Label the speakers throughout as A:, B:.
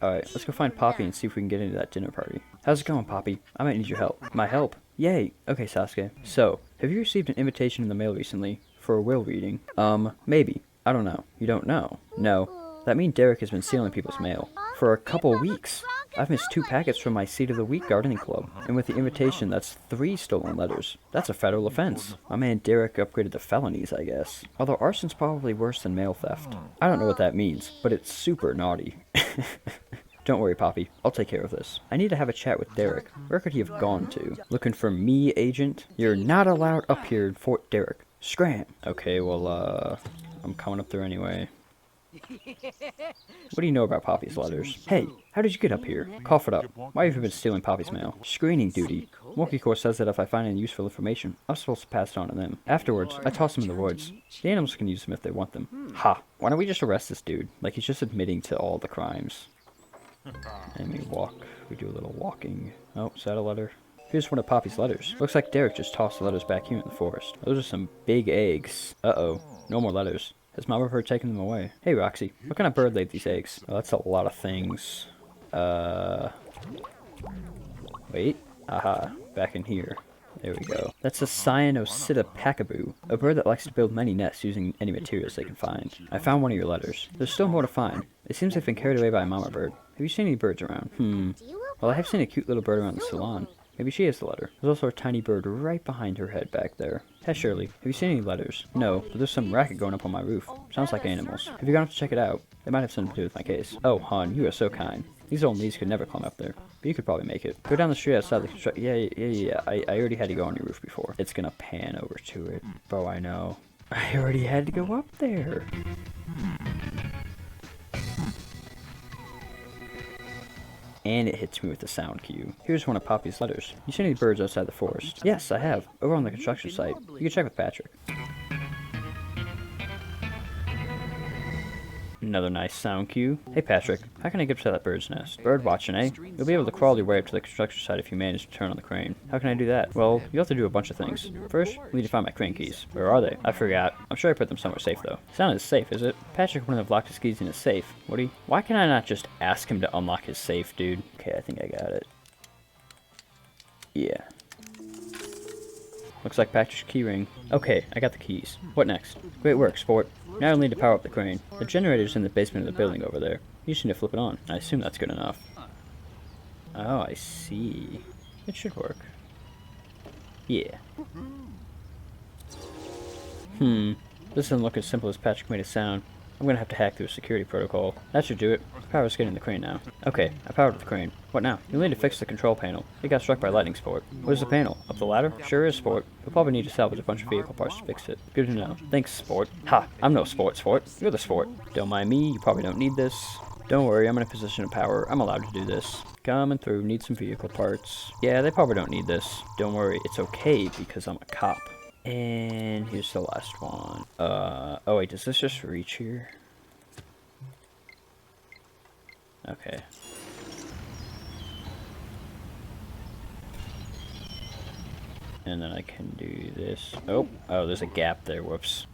A: Alright, let's go find Poppy and see if we can get into that dinner party. How's it going, Poppy? I might need your help. My help? Yay! Okay, Sasuke. So, have you received an invitation in the mail recently for a will reading? Maybe. I don't know. You don't know? No. That means Derek has been stealing people's mail. For a couple weeks. I've missed 2 packets from my Seed of the Week gardening club. And with the invitation, that's 3 stolen letters. That's a federal offense. My man Derek upgraded to felonies, I guess. Although arson's probably worse than mail theft. I don't know what that means, but it's super naughty. Don't worry, Poppy. I'll take care of this. I need to have a chat with Derek. Where could he have gone to? Looking for me, agent? You're not allowed up here in Fort Derek. Scram! Okay, well, I'm coming up there anyway. What do you know about Poppy's letters? Hey, how did you get up here? Cough it up. Why have you been stealing Poppy's mail? Screening duty. Mokicore says that if I find any useful information, I'm supposed to pass it on to them. Afterwards, I toss them in the woods. The animals can use them if they want them. Ha! Why don't we just arrest this dude? Like he's just admitting to all the crimes. And we walk. We do a little walking. Oh, is that a letter? Here's one of Poppy's letters. Looks like Derek just tossed the letters back here in the forest. Those are some big eggs. Uh-oh. No more letters. Has Mama Bird taken them away? Hey, Roxy. What kind of bird laid these eggs? Oh, that's a lot of things. Wait. Aha. Back in here. There we go. That's a Cyanocida pacaboo, a bird that likes to build many nests using any materials they can find. I found one of your letters. There's still more to find. It seems they've been carried away by a mama bird. Have you seen any birds around? Well, I have seen a cute little bird around the salon. Maybe she has the letter. There's also a tiny bird right behind her head back there. Hey, Shirley, have you seen any letters? No, but there's some racket going up on my roof. Sounds like animals. Have you gone up to check it out? It might have something to do with my case. Oh, hon, you are so kind. These old knees could never climb up there. But you could probably make it. Go down the street outside the construction. Yeah. I already had to go on your roof before. It's gonna pan over to it. Bro, I know. I already had to go up there. And it hits me with the sound cue. Here's one of Poppy's letters. You seen any birds outside the forest? Yes, I have. Over on the construction site. You can check with Patrick. Another nice sound cue. Hey Patrick, how can I get to that bird's nest? Bird watching, eh? You'll be able to crawl your way up to the construction site if you manage to turn on the crane. How can I do that? Well, you have to do a bunch of things. First, we need to find my crane keys. Where are they? I forgot. I'm sure I put them somewhere safe though. It's not as safe, is it? Patrick wouldn't have locked his keys in his safe, would he? Why can I not just ask him to unlock his safe, dude? Okay, I think I got it. Yeah. Looks like Patrick's keyring. Okay, I got the keys. What next? Great work, sport. Now I'll need to power up the crane. The generator's in the basement of the building over there. You just need to flip it on. I assume that's good enough. Oh, I see. It should work. Yeah. This doesn't look as simple as Patrick made it sound. I'm gonna have to hack through a security protocol. That should do it. Power's getting the crane now. Okay, I powered up the crane. What now? You'll need to fix the control panel. It got struck by lightning, Sport. Where's the panel? Up the ladder? Sure is, Sport. You'll probably need to salvage a bunch of vehicle parts to fix it. Good to know. Thanks, Sport. Ha! I'm no Sport. You're the Sport. Don't mind me, you probably don't need this. Don't worry, I'm in a position of power. I'm allowed to do this. Coming through, need some vehicle parts. Yeah, they probably don't need this. Don't worry, it's okay because I'm a cop. And here's the last one. Oh wait, does this just reach here? Okay. And then I can do this. Oh, there's a gap there, whoops.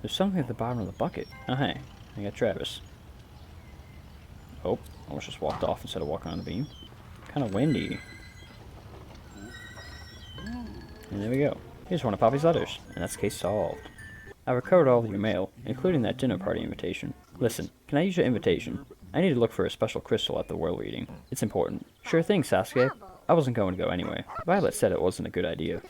A: There's something at the bottom of the bucket. Oh hey, I got Travis. Oh, almost just walked off instead of walking on the beam. Kind of windy. And there we go. Here's one of Poppy's letters, and that's case solved. I recovered all of your mail, including that dinner party invitation. Listen, can I use your invitation? I need to look for a special crystal at the world reading. It's important. Sure thing, Sasuke. I wasn't going to go anyway. Violet said it wasn't a good idea.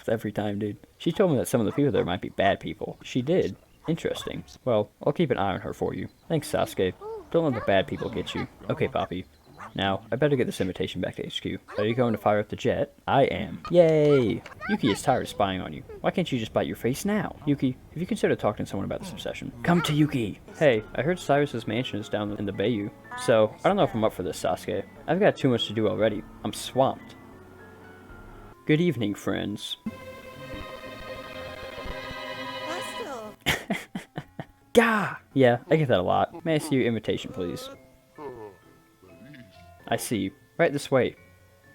A: Every time, dude. She told me that some of the people there might be bad people. She did. Interesting. Well, I'll keep an eye on her for you. Thanks, Sasuke. Don't let the bad people get you. Okay, Poppy. Now, I better get this invitation back to HQ. Are you going to fire up the jet? I am. Yay! Yuki is tired of spying on you. Why can't you just bite your face now? Yuki, have you considered talking to someone about this obsession? Come to Yuki! Hey, I heard Cyrus's mansion is down in the bayou. So, I don't know if I'm up for this, Sasuke. I've got too much to do already. I'm swamped. Good evening, friends. Gah! Yeah, I get that a lot. May I see your invitation, please? I see. Right this way.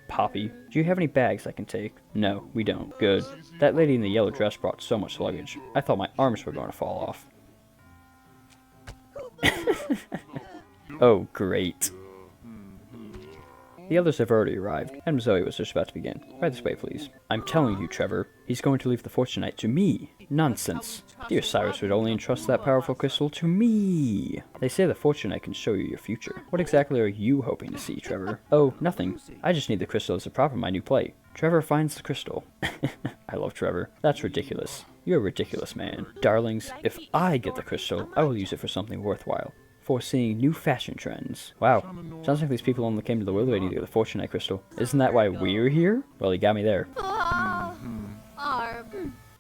A: Poppy, do you have any bags I can take? No, we don't. Good. That lady in the yellow dress brought so much luggage. I thought my arms were going to fall off. Oh, great. The others have already arrived, and Zoe was just about to begin. Right this way, please. I'm telling you, Trevor, he's going to leave the fortunite to me. Nonsense. Dear Cyrus would only entrust that powerful crystal to me. They say the fortunite can show you your future. What exactly are you hoping to see, Trevor? Oh, nothing. I just need the crystal as a prop in my new play. Trevor finds the crystal. I love Trevor. That's ridiculous. You're a ridiculous man. Darlings, if I get the crystal, I will use it for something worthwhile. Foreseeing new fashion trends. Wow. Sounds like these people only came to the Will Lady to get the fortunite crystal. Isn't that why we're here? Well, he got me there.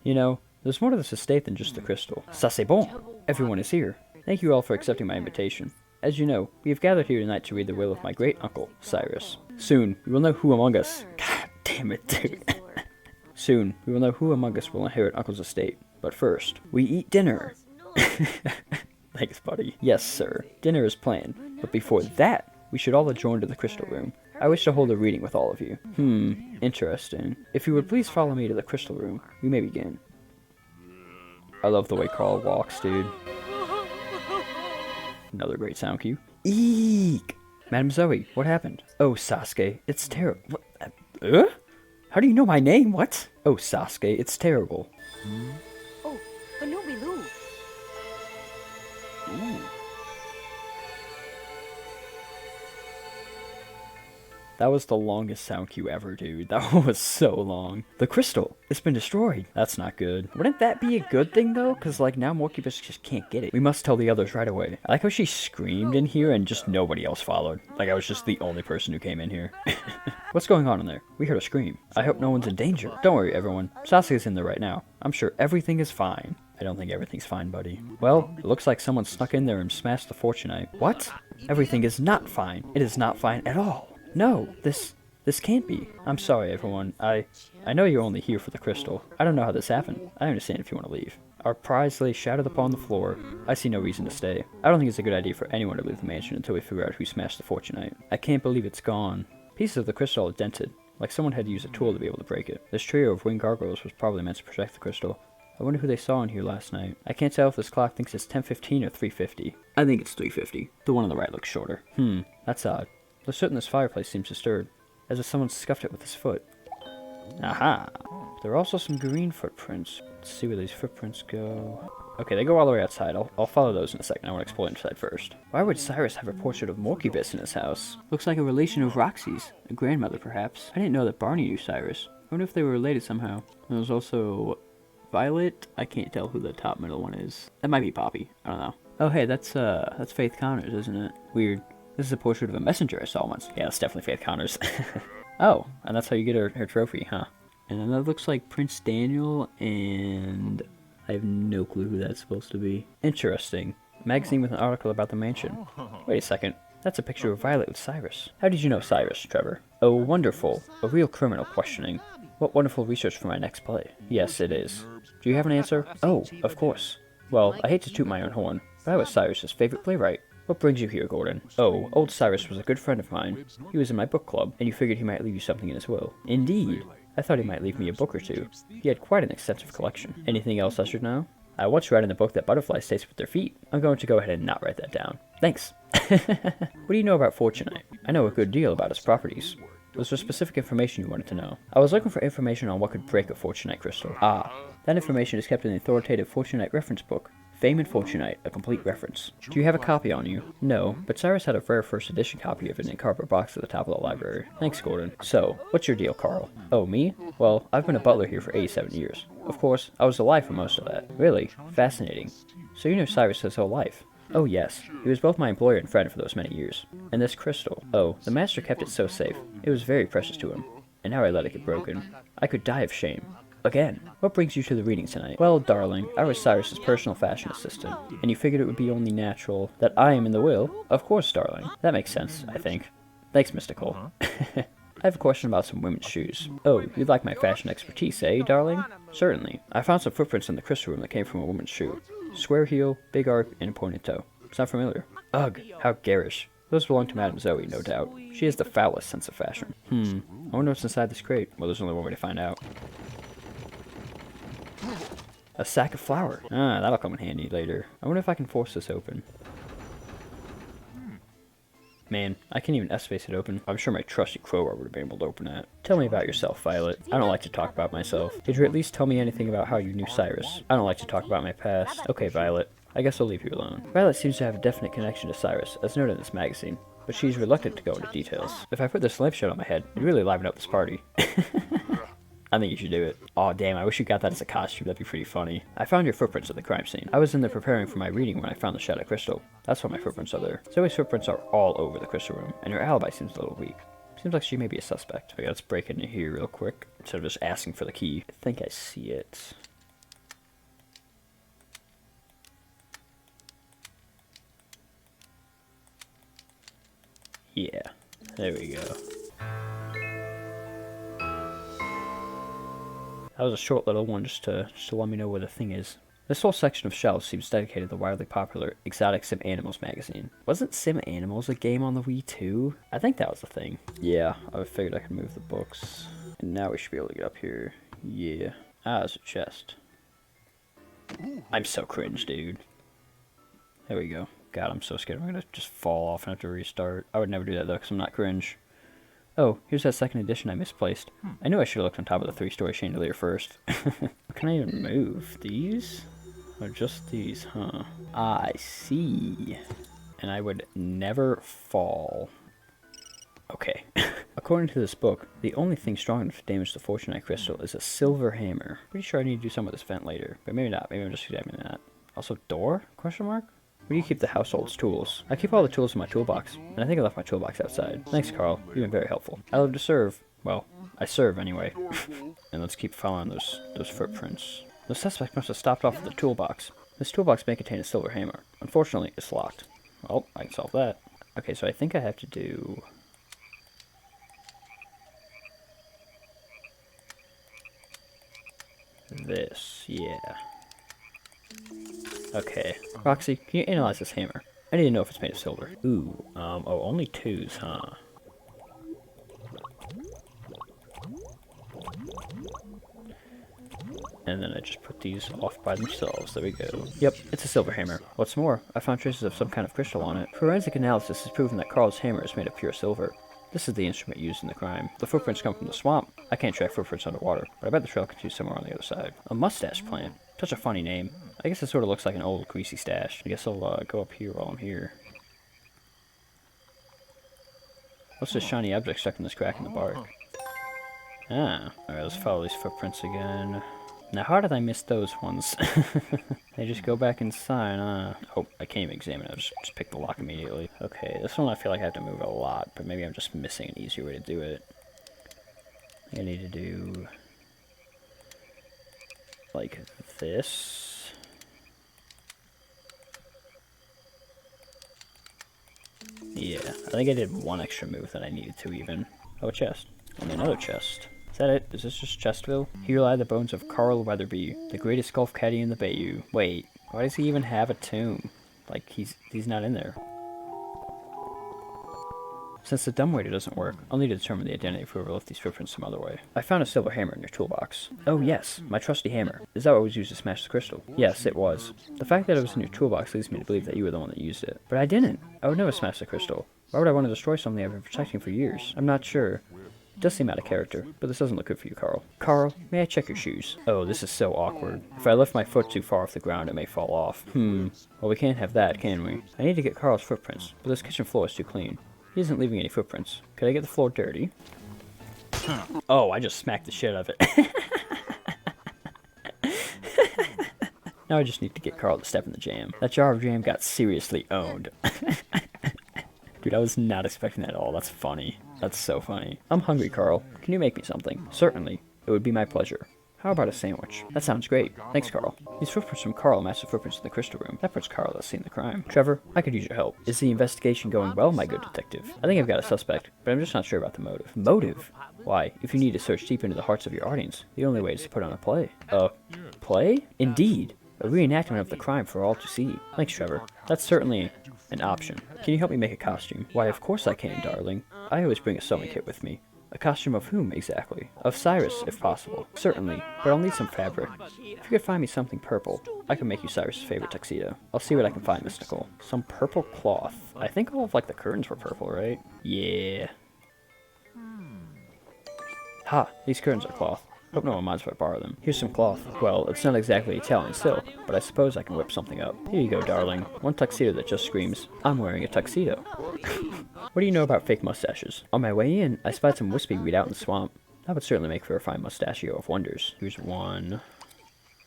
A: You know, there's more to this estate than just the crystal. Ça c'est bon. Everyone is here. Thank you all for accepting my invitation. As you know, we have gathered here tonight to read the will of my great uncle, Cyrus. Soon, we will know who among us... God damn it, dude. Soon, we will know who among us will inherit Uncle's estate. But first, we eat dinner. Thanks, buddy. Yes, sir. Dinner is planned. But before that, we should all adjourn to the crystal room. I wish to hold a reading with all of you. Interesting. If you would please follow me to the crystal room, we may begin. I love the way Carl walks, dude. Another great sound cue. Eek! Madam Zoe, what happened? Oh, Sasuke, it's terrible. How do you know my name? What? Oh, Sasuke, it's terrible.
B: Oh, Anubilu.
A: Ooh. That was the longest sound cue ever, dude. That was so long. The crystal, it's been destroyed. That's not good. Wouldn't that be a good thing, though? Because, like, now Morcubus just can't get it. We must tell the others right away. I like how she screamed in here and just nobody else followed. Like, I was just the only person who came in here. What's going on in there? We heard a scream. I hope no one's in danger. Don't worry, everyone. Sasuke's in there right now. I'm sure everything is fine. I don't think everything's fine, buddy. Well, it looks like someone snuck in there and smashed the fortunite. What? Everything is not fine. It is not fine at all. No, this can't be. I'm sorry, everyone. I know you're only here for the crystal. I don't know how this happened. I understand if you want to leave. Our prize lay shattered upon the floor. I see no reason to stay. I don't think it's a good idea for anyone to leave the mansion until we figure out who smashed the fortunite. I can't believe it's gone. Pieces of the crystal are dented, like someone had to use a tool to be able to break it. This trio of winged gargoyles was probably meant to protect the crystal. I wonder who they saw in here last night. I can't tell if this clock thinks it's 10:15 or 3:50. I think it's 3:50. The one on the right looks shorter. That's odd. The soot in this fireplace seems disturbed, as if someone scuffed it with his foot. Aha! There are also some green footprints. Let's see where these footprints go. Okay, they go all the way outside. I'll follow those in a second. I want to explore inside first. Why would Cyrus have a portrait of Morcubus in his house? Looks like a relation of Roxy's. A grandmother, perhaps. I didn't know that Barney knew Cyrus. I wonder if they were related somehow. There's also Violet. I can't tell who the top middle one is. That might be Poppy. I don't know. Oh, hey, that's Faith Connors, isn't it? Weird. This is a portrait of a messenger I saw once. Yeah, that's definitely Faith Connors. Oh, and that's how you get her trophy, huh? And then that looks like Prince Daniel, and I have no clue who that's supposed to be. Interesting. A magazine with an article about the mansion. Wait a second. That's a picture of Violet with Cyrus. How did you know Cyrus, Trevor? Oh, wonderful. A real criminal questioning. What wonderful research for my next play. Yes, it is. Do you have an answer? Oh, of course. Well, I hate to toot my own horn, but I was Cyrus's favorite playwright. What brings you here, Gordon? Oh, old Cyrus was a good friend of mine. He was in my book club, and you figured he might leave you something in his will. Indeed. I thought he might leave me a book or two. He had quite an extensive collection. Anything else I should know? I once read in the book that butterflies taste with their feet. I'm going to go ahead and not write that down. Thanks. What do you know about Fortunite? I know a good deal about his properties. Was there specific information you wanted to know? I was looking for information on what could break a Fortunite crystal. Ah, that information is kept in the authoritative Fortunite reference book. Fame and Fortunite, a complete reference. Do you have a copy on you? No, but Cyrus had a rare first edition copy of it in a cardboard box at the top of the library. Thanks, Gordon. So, what's your deal, Carl? Oh, me? Well, I've been a butler here for 87 years. Of course, I was alive for most of that. Really? Fascinating. So you knew Cyrus his whole life? Oh yes, he was both my employer and friend for those many years. And this crystal. Oh, the master kept it so safe. It was very precious to him. And now I let it get broken. I could die of shame. Again, what brings you to the reading tonight? Well, darling, I was Cyrus's personal fashion assistant, and you figured it would be only natural that I am in the will? Of course, darling. That makes sense, I think. Thanks, Mystical. I have a question about some women's shoes. Oh, you'd like my fashion expertise, eh, darling? Certainly. I found some footprints in the crystal room that came from a woman's shoe. Square heel, big arc, and a pointed toe. Sound familiar? Ugh, how garish. Those belong to Madame Zoe, no doubt. She has the foulest sense of fashion. I wonder what's inside this crate. Well, there's only one way to find out. A sack of flour. Ah, that'll come in handy later. I wonder if I can force this open. Man, I can't even S-face it open. I'm sure my trusty crowbar would have been able to open that. Tell me about yourself, Violet. I don't like to talk about myself. Could you at least tell me anything about how you knew Cyrus? I don't like to talk about my past. Okay, Violet. I guess I'll leave you alone. Violet seems to have a definite connection to Cyrus, as noted in this magazine, but she's reluctant to go into details. If I put this lampshade on my head, it'd really liven up this party. I think you should do it. Aw, damn, I wish you got that as a costume. That'd be pretty funny. I found your footprints at the crime scene. I was in there preparing for my reading when I found the shadow crystal. That's why my footprints are there. Zoe's footprints are all over the crystal room, and her alibi seems a little weak. Seems like she may be a suspect. Okay, let's break into here real quick, instead of just asking for the key. I think I see it. Yeah, there we go. That was a short little one just to let me know where the thing is. This whole section of shelves seems dedicated to the wildly popular Exotic Sim Animals magazine. Wasn't Sim Animals a game on the Wii too? I think that was the thing. Yeah, I figured I could move the books. And now we should be able to get up here. Yeah. Ah, there's a chest. I'm so cringe, dude. There we go. God, I'm so scared I'm gonna just fall off and have to restart. I would never do that though, because I'm not cringe. Oh, here's that second edition I misplaced. I knew I should have looked on top of the 3-story chandelier first. Can I even move? These? Or just these, huh? I see. And I would never fall. Okay. According to this book, the only thing strong enough to damage the fortunite crystal is a silver hammer. Pretty sure I need to do something with this vent later, but maybe not. Maybe I'm just examining that. Also, door? Question mark? Where do you keep the household's tools? I keep all the tools in my toolbox, and I think I left my toolbox outside. Thanks, Carl. You've been very helpful. I love to serve. Well, I serve anyway. And let's keep following those footprints. The suspect must have stopped off at the toolbox. This toolbox may contain a silver hammer. Unfortunately, it's locked. Well, I can solve that. Okay, so I think I have to do... this, yeah. Okay. Roxy, can you analyze this hammer? I need to know if it's made of silver. Ooh, oh, only 2s, huh? And then I just put these off by themselves. There we go. Yep, it's a silver hammer. What's more, I found traces of some kind of crystal on it. Forensic analysis has proven that Carl's hammer is made of pure silver. This is the instrument used in the crime. The footprints come from the swamp. I can't track footprints underwater, but I bet the trail continues somewhere on the other side. A mustache plant. Such a funny name. I guess it sort of looks like an old greasy stash. I guess I'll go up here while I'm here. What's this shiny object stuck in this crack in the bark? Ah. Alright, let's follow these footprints again. Now, how did I miss those ones? They just go back inside, Oh, I can't even examine it. I'll just pick the lock immediately. Okay, this one I feel like I have to move a lot, but maybe I'm just missing an easier way to do it. I think I need to do... like this. Yeah, I think I did one extra move that I needed to even. Oh, a chest. And another chest. Is that it? Is this just Chestville? Here lie the bones of Carl Weatherby, the greatest golf caddy in the Bayou. Wait, why does he even have a tomb? Like, he's not in there. Since the dumbwaiter doesn't work, I'll need to determine the identity of whoever left these footprints some other way. I found a silver hammer in your toolbox. Oh yes, my trusty hammer. Is that what was used to smash the crystal? Yes, it was. The fact that it was in your toolbox leads me to believe that you were the one that used it. But I didn't. I would never smash the crystal. Why would I want to destroy something I've been protecting for years? I'm not sure. It does seem out of character, but this doesn't look good for you, Carl. Carl, may I check your shoes? Oh, this is so awkward. If I lift my foot too far off the ground, it may fall off. Well, we can't have that, can we? I need to get Carl's footprints, but this kitchen floor is too clean. He isn't leaving any footprints. Could I get the floor dirty? Oh, I just smacked the shit out of it. Now I just need to get Carl to step in the jam. That jar of jam got seriously owned. Dude, I was not expecting that at all. That's funny. That's so funny. I'm hungry, Carl. Can you make me something? Certainly. It would be my pleasure. How about a sandwich? That sounds great. Thanks, Carl. These footprints from Carl match the footprints in the crystal room. That puts Carl that's seen the crime. Trevor, I could use your help. Is the investigation going well, my good detective? I think I've got a suspect, but I'm just not sure about the motive. Motive? Why, if you need to search deep into the hearts of your audience, the only way is to put on a play. Play? Indeed. A reenactment of the crime for all to see. Thanks, Trevor. That's certainly An option. Can you help me make a costume? Why, of course I can, darling. I always bring a sewing kit with me. A costume of whom, exactly? Of Cyrus, if possible. Certainly, but I'll need some fabric. If you could find me something purple, I can make you Cyrus's favorite tuxedo. I'll see what I can find, Miss Nicole. Some purple cloth. I think all of, like, the curtains were purple, right? Yeah. Ha! These curtains are cloth. Hope no one minds if I borrow them. Here's some cloth. Well, it's not exactly Italian silk, but I suppose I can whip something up. Here you go, darling. One tuxedo that just screams, I'm wearing a tuxedo. What do you know about fake mustaches? On my way in, I spied some wispy weed out in the swamp. That would certainly make for a fine mustachio of wonders. Here's one.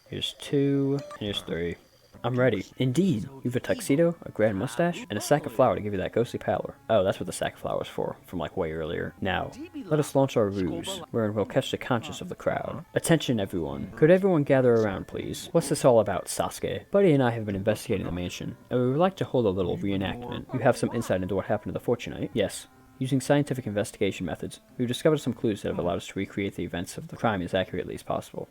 A: Here's two. Here's three. I'm ready. Indeed. You've a tuxedo, a grand mustache, and a sack of flour to give you that ghostly pallor. Oh, that's what the sack of flour was for, from like way earlier. Now, let us launch our ruse, wherein we'll catch the conscience of the crowd. Attention, everyone. Could everyone gather around, please? What's this all about, Sasuke? Buddy and I have been investigating the mansion, and we would like to hold a little reenactment. You have some insight into what happened to the fortunite? Yes. Using scientific investigation methods, we've discovered some clues that have allowed us to recreate the events of the crime as accurately as possible.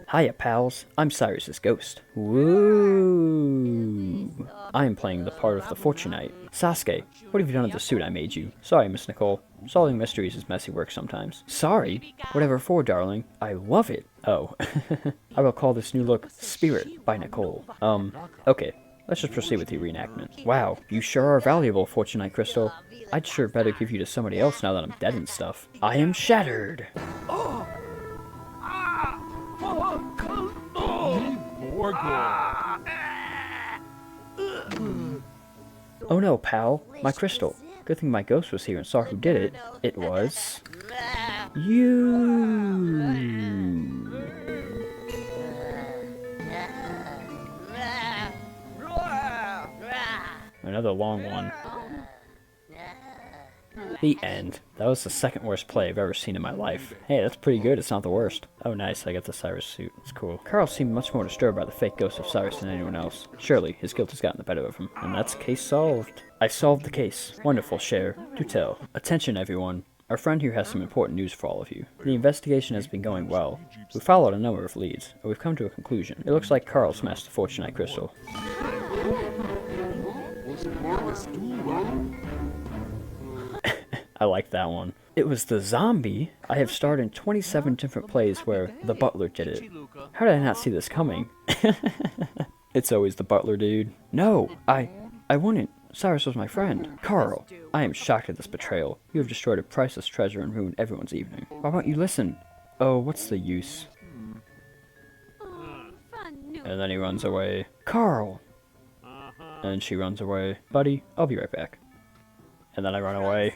A: Hiya, pals. I'm Cyrus's ghost. Woo! I am playing the part of the fortunite. Sasuke, what have you done with the suit I made you? Sorry, Miss Nicole. Solving mysteries is messy work sometimes. Sorry? Whatever for, darling. I love it. Oh. I will call this new look Spirit by Nicole. Okay. Let's just proceed with the reenactment. Wow, you sure are valuable, Fortunite Crystal. I'd sure better give you to somebody else now that I'm dead and stuff. I am shattered! Oh no, pal. My crystal. Good thing my ghost was here and saw who did it. It was... you. Another long one. The end. That was the second worst play I've ever seen in my life. Hey, that's pretty good. It's not the worst. Oh, nice. I got the Cyrus suit. It's cool. Carl seemed much more disturbed by the fake ghost of Cyrus than anyone else. Surely, his guilt has gotten the better of him. And that's case solved. I solved the case. Wonderful, Cher. Do tell. Attention, everyone. Our friend here has some important news for all of you. The investigation has been going well. We followed a number of leads, and we've come to a conclusion. It looks like Carl smashed the Fortunite Crystal. I like that one. It was the zombie? I have starred in 27 different plays where the butler did it. How did I not see this coming? It's always the butler, dude. No, I wouldn't. Cyrus was my friend. Carl, I am shocked at this betrayal. You have destroyed a priceless treasure and ruined everyone's evening. Why won't you listen? Oh, what's the use? And then he runs away. Carl! And she runs away. Buddy, I'll be right back. And then I run away.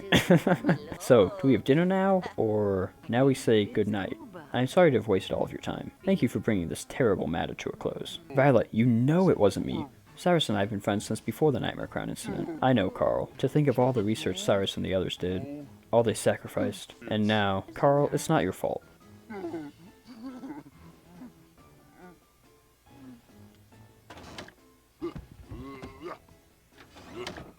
A: So, do we have dinner now, or now we say goodnight? I'm sorry to have wasted all of your time. Thank you for bringing this terrible matter to a close. Violet, you know it wasn't me. Cyrus and I have been friends since before the Nightmare Crown incident. I know, Carl. To think of all the research Cyrus and the others did, all they sacrificed. And now, Carl, it's not your fault.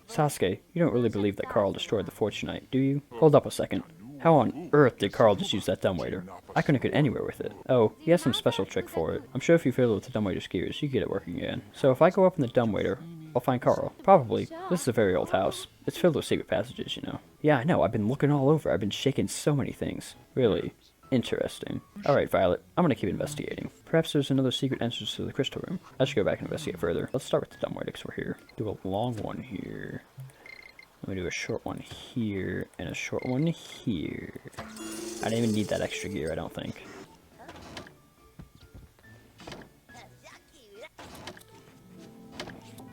A: Sasuke, you don't really believe that Carl destroyed the Fortunite, do you? Hold up a second. How on earth did Carl just use that dumbwaiter? I couldn't get anywhere with it. Oh, he has some special trick for it. I'm sure if you fiddle with the dumbwaiter's gears, you get it working again. So if I go up in the dumbwaiter, I'll find Carl. Probably. This is a very old house. It's filled with secret passages, you know. Yeah, I know. I've been looking all over. I've been shaking so many things. Really. Interesting. Alright, Violet. I'm gonna keep investigating. Perhaps there's another secret entrance to the crystal room. I should go back and investigate further. Let's start with the dumbwaiter because we're here. Do a long one here. Let me do a short one here, and a short one here. I didn't even need that extra gear, I don't think.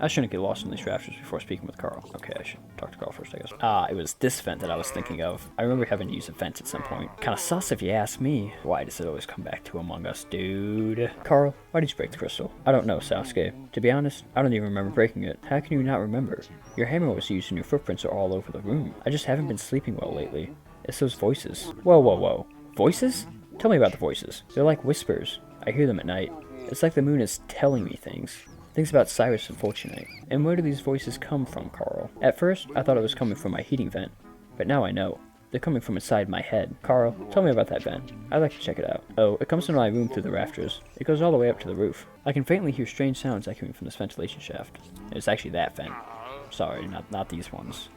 A: I shouldn't get lost in these rafters before speaking with Carl. Okay, I should talk to Carl first, I guess. It was this vent that I was thinking of. I remember having to use a vent at some point. Kinda sus if you ask me. Why does it always come back to Among Us, dude? Carl, why did you break the crystal? I don't know, Sasuke. To be honest, I don't even remember breaking it. How can you not remember? Your hammer was used and your footprints are all over the room. I just haven't been sleeping well lately. It's those voices. Whoa, whoa, whoa. Voices? Tell me about the voices. They're like whispers. I hear them at night. It's like the moon is telling me things. Things about Cyrus and Fortunate. And where do these voices come from, Carl? At first, I thought it was coming from my heating vent, but now I know. They're coming from inside my head. Carl, tell me about that vent. I'd like to check it out. Oh, it comes into my room through the rafters. It goes all the way up to the roof. I can faintly hear strange sounds echoing from this ventilation shaft. It's actually that vent. Sorry, not these ones.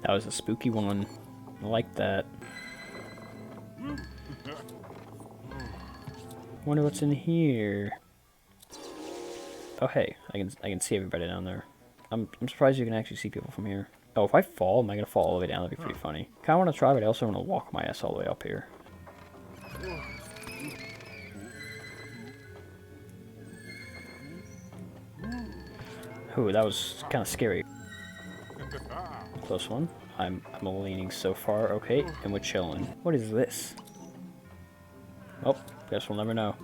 A: That was a spooky one. I like that. Wonder what's in here. Oh hey, I can see everybody down there. I'm surprised you can actually see people from here. Oh, if I fall, am I gonna fall all the way down? That'd be pretty funny. Kinda wanna try, but I also wanna walk my ass all the way up here. Ooh, that was kinda scary. Close one. I'm leaning so far. Okay, and we're chilling. What is this? Oh, guess we'll never know.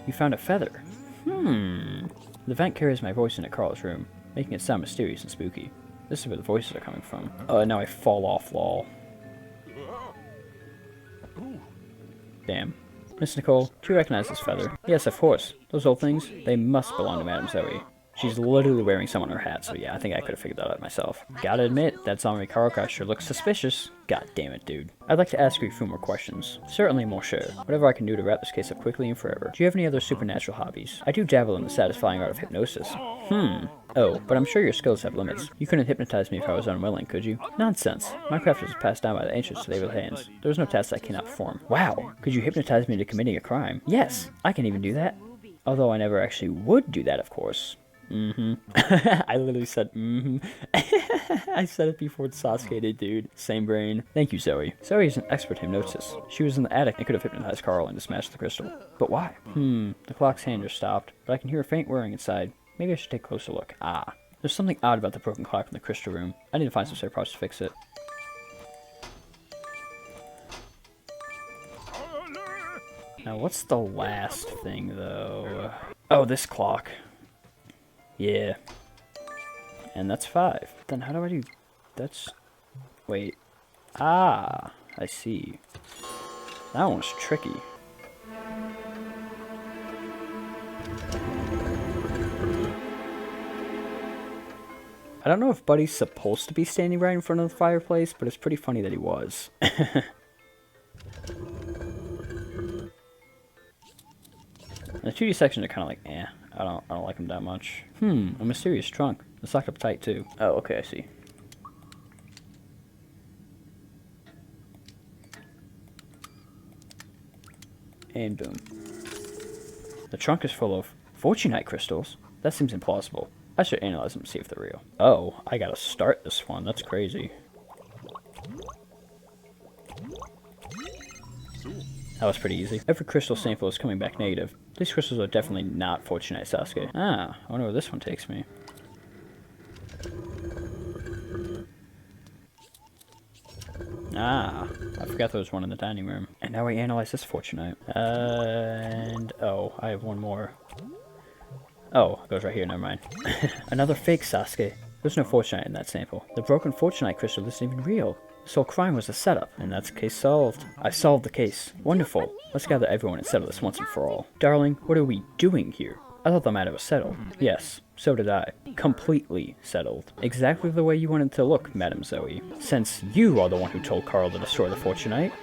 A: You found a feather. The vent carries my voice into Carl's room, making it sound mysterious and spooky. This is where the voices are coming from. Oh, now I fall off, lol. Damn. Miss Nicole, do you recognize this feather? Yes, of course. Those old things, they must belong to Madame Zoe. She's literally wearing some on her hat, so yeah, I think I could have figured that out myself. Gotta admit, that zombie car crash sure looks suspicious. God damn it, dude. I'd like to ask you a few more questions. Certainly, monsieur. Whatever I can do to wrap this case up quickly and forever. Do you have any other supernatural hobbies? I do dabble in the satisfying art of hypnosis. Oh, but I'm sure your skills have limits. You couldn't hypnotize me if I was unwilling, could you? Nonsense. My craft was passed down by the ancients to the able hands. There is no task I cannot perform. Wow! Could you hypnotize me into committing a crime? Yes! I can even do that. Although I never actually would do that, of course. I literally said, I said it before Sasuke did, dude. Same brain. Thank you, Zoe. Zoe is an expert hypnosis. She was in the attic and could have hypnotized Carl into smash the crystal. But why? The clock's hand just stopped, but I can hear a faint whirring inside. Maybe I should take a closer look. Ah. There's something odd about the broken clock in the crystal room. I need to find some spare parts to fix it. Now, what's the last thing, though? Oh, this clock. Yeah. And that's 5. Then how do I do... That's... Wait. Ah, I see. That one's tricky. I don't know if Buddy's supposed to be standing right in front of the fireplace, but it's pretty funny that he was. The 2D sections are kind of like, eh. I don't like them that much. A mysterious trunk. It's locked up tight, too. Oh, okay, I see. And boom. The trunk is full of fortunite crystals. That seems implausible. I should analyze them and see if they're real. Oh, I gotta start this one. That's crazy. That was pretty easy. Every crystal sample is coming back negative. These crystals are definitely not fortunate, Sasuke. Ah, I wonder where this one takes me. Ah, I forgot there was one in the dining room. And now we analyze this fortunite. And, oh, I have one more. Oh, it goes right here, never mind. Another fake, Sasuke. There's no fortunite in that sample. The broken fortunite crystal isn't even real. This whole crime was a setup, and that's case solved. I solved the case. Wonderful. Let's gather everyone and settle this once and for all. Darling, what are we doing here? I thought the matter was settled. Yes, so did I. Completely settled. Exactly the way you wanted to look, Madame Zoe. Since you are the one who told Carl to destroy the fortunite.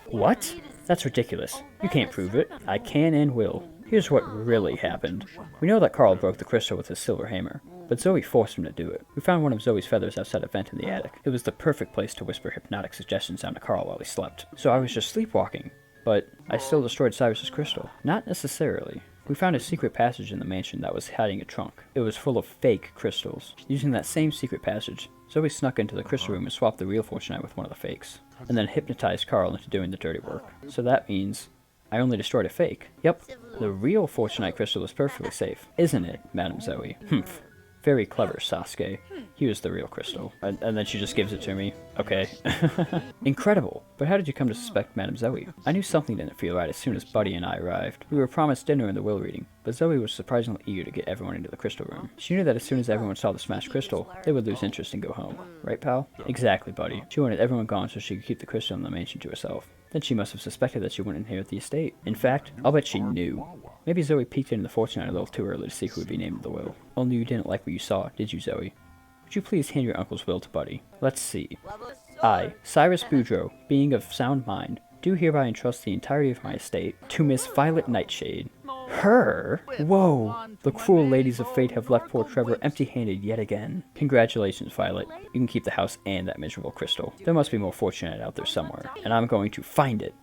A: What? That's ridiculous. You can't prove it. I can and will. Here's what really happened. We know that Carl broke the crystal with his silver hammer, but Zoe forced him to do it. We found one of Zoe's feathers outside a vent in the attic. It was the perfect place to whisper hypnotic suggestions down to Carl while he slept. So I was just sleepwalking. But I still destroyed Cyrus's crystal. Not necessarily. We found a secret passage in the mansion that was hiding a trunk. It was full of fake crystals. Using that same secret passage, Zoe snuck into the crystal room and swapped the real fortunite with one of the fakes. And then hypnotized Carl into doing the dirty work. So that means I only destroyed a fake. Yep, the real fortunite crystal is perfectly safe. Isn't it, Madame Zoe? Humph. Very clever, Sasuke. Here's the real crystal. And then she just gives it to me. Okay. Incredible. But how did you come to suspect Madame Zoe? I knew something didn't feel right as soon as Buddy and I arrived. We were promised dinner in the will reading, but Zoe was surprisingly eager to get everyone into the crystal room. She knew that as soon as everyone saw the smashed crystal, they would lose interest and go home. Right, pal? Exactly, Buddy. She wanted everyone gone so she could keep the crystal in the mansion to herself. Then she must have suspected that she wouldn't inherit the estate. In fact, I'll bet she knew. Maybe Zoe peeked into the fortunite a little too early to see who would be named in the will. Only you didn't like what you saw, did you, Zoe? Would you please hand your uncle's will to Buddy? Let's see. I, Cyrus Boudreaux, being of sound mind, do hereby entrust the entirety of my estate to Miss Violet Nightshade. Her? Whoa! The cruel ladies of fate have left poor Trevor empty-handed yet again. Congratulations, Violet. You can keep the house and that miserable crystal. There must be more fortunate out there somewhere, and I'm going to find it.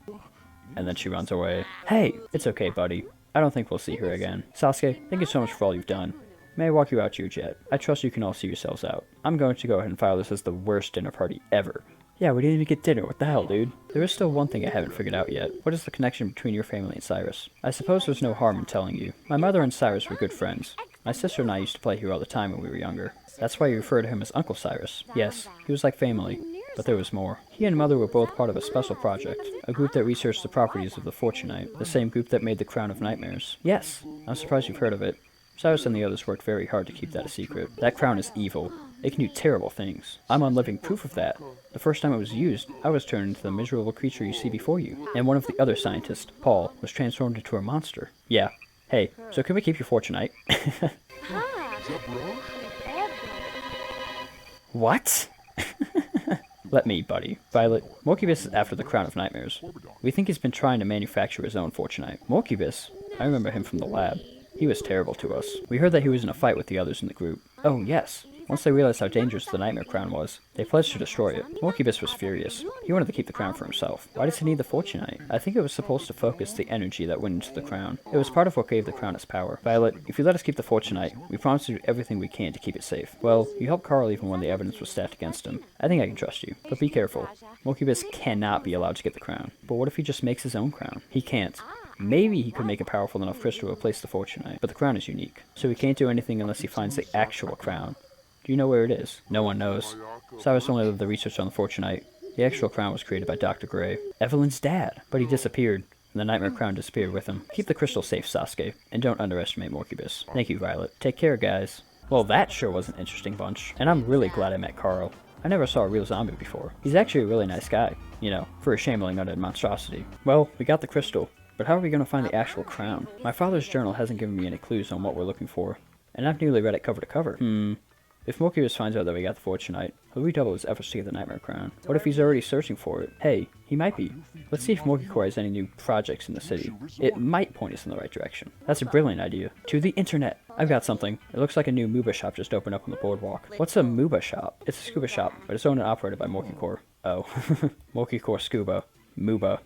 A: And then she runs away. Hey, it's okay, buddy. I don't think we'll see her again. Sasuke, thank you so much for all you've done. May I walk you out to your jet? I trust you can all see yourselves out. I'm going to go ahead and file this as the worst dinner party ever. Yeah, we didn't even get dinner. What the hell, dude? There is still one thing I haven't figured out yet. What is the connection between your family and Cyrus? I suppose there's no harm in telling you. My mother and Cyrus were good friends. My sister and I used to play here all the time when we were younger. That's why you refer to him as Uncle Cyrus. Yes, he was like family. But there was more. He and Mother were both part of a special project, a group that researched the properties of the fortunite, the same group that made the Crown of Nightmares. Yes, I'm surprised you've heard of it. Cyrus and the others worked very hard to keep that a secret. That crown is evil. It can do terrible things. I'm on living proof of that. The first time it was used, I was turned into the miserable creature you see before you, and one of the other scientists, Paul, was transformed into a monster. Yeah. Hey, so can we keep your fortunite? What? Let me, buddy. Violet, Morcubus is after the Crown of Nightmares. We think he's been trying to manufacture his own fortunite. Morcubus? I remember him from the lab. He was terrible to us. We heard that he was in a fight with the others in the group. Oh, yes. Once they realized how dangerous the Nightmare Crown was, they pledged to destroy it. Morcubus was furious. He wanted to keep the crown for himself. Why does he need the fortunite? I think it was supposed to focus the energy that went into the crown. It was part of what gave the crown its power. Violet, if you let us keep the fortunite, we promise to do everything we can to keep it safe. Well, you helped Carl even when the evidence was stacked against him. I think I can trust you. But be careful. Morcubus cannot be allowed to get the crown. But what if he just makes his own crown? He can't. Maybe he could make a powerful enough crystal to replace the fortunite, but the crown is unique. So he can't do anything unless he finds the actual crown. Do you know where it is? No one knows. Cyrus only did the research on the fortunite. The actual crown was created by Dr. Gray, Evelyn's dad, but he disappeared, and the Nightmare Crown disappeared with him. Keep the crystal safe, Sasuke, and don't underestimate Morcubus. Thank you, Violet. Take care, guys. Well, that sure was an interesting bunch, and I'm really glad I met Carl. I never saw a real zombie before. He's actually a really nice guy, you know, for a shambling undead monstrosity. Well, we got the crystal. But how are we going to find the actual crown? My father's journal hasn't given me any clues on what we're looking for, and I've nearly read it cover to cover. If Morcubus finds out that we got the fortunite, he'll redouble his efforts to get the Nightmare Crown. What if he's already searching for it? Hey, he might be. Let's see if Morcubus has any new projects in the city. It might point us in the right direction. That's a brilliant idea. To the internet! I've got something. It looks like a new MUBA shop just opened up on the boardwalk. What's a MUBA shop? It's a scuba shop, but it's owned and operated by Morcubus. Oh. Morcubus Scuba. MUBA.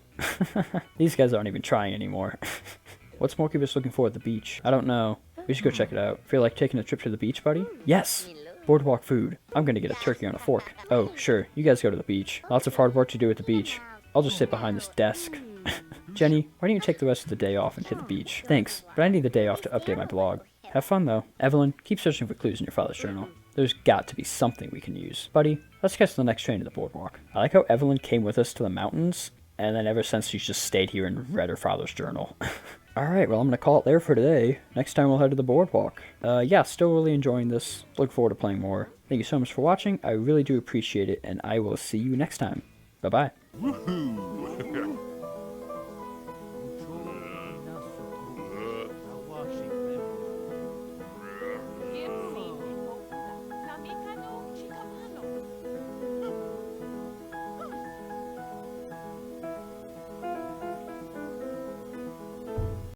A: These guys aren't even trying anymore. What's Morcubus looking for at the beach? I don't know. We should go check it out. Feel like taking a trip to the beach, buddy? Yes! Boardwalk food. I'm gonna get a turkey on a fork. Oh, sure. You guys go to the beach. Lots of hard work to do at the beach. I'll just sit behind this desk. Jenny, why don't you take the rest of the day off and hit the beach? Thanks, but I need the day off to update my blog. Have fun, though. Evelyn, keep searching for clues in your father's journal. There's got to be something we can use. Buddy, let's catch the next train to the boardwalk. I like how Evelyn came with us to the mountains, and then ever since she's just stayed here and read her father's journal. Alright, well I'm gonna call it there for today. Next time we'll head to the boardwalk. Yeah, still really enjoying this. Look forward to playing more. Thank you so much for watching. I really do appreciate it, and I will see you next time. Bye-bye.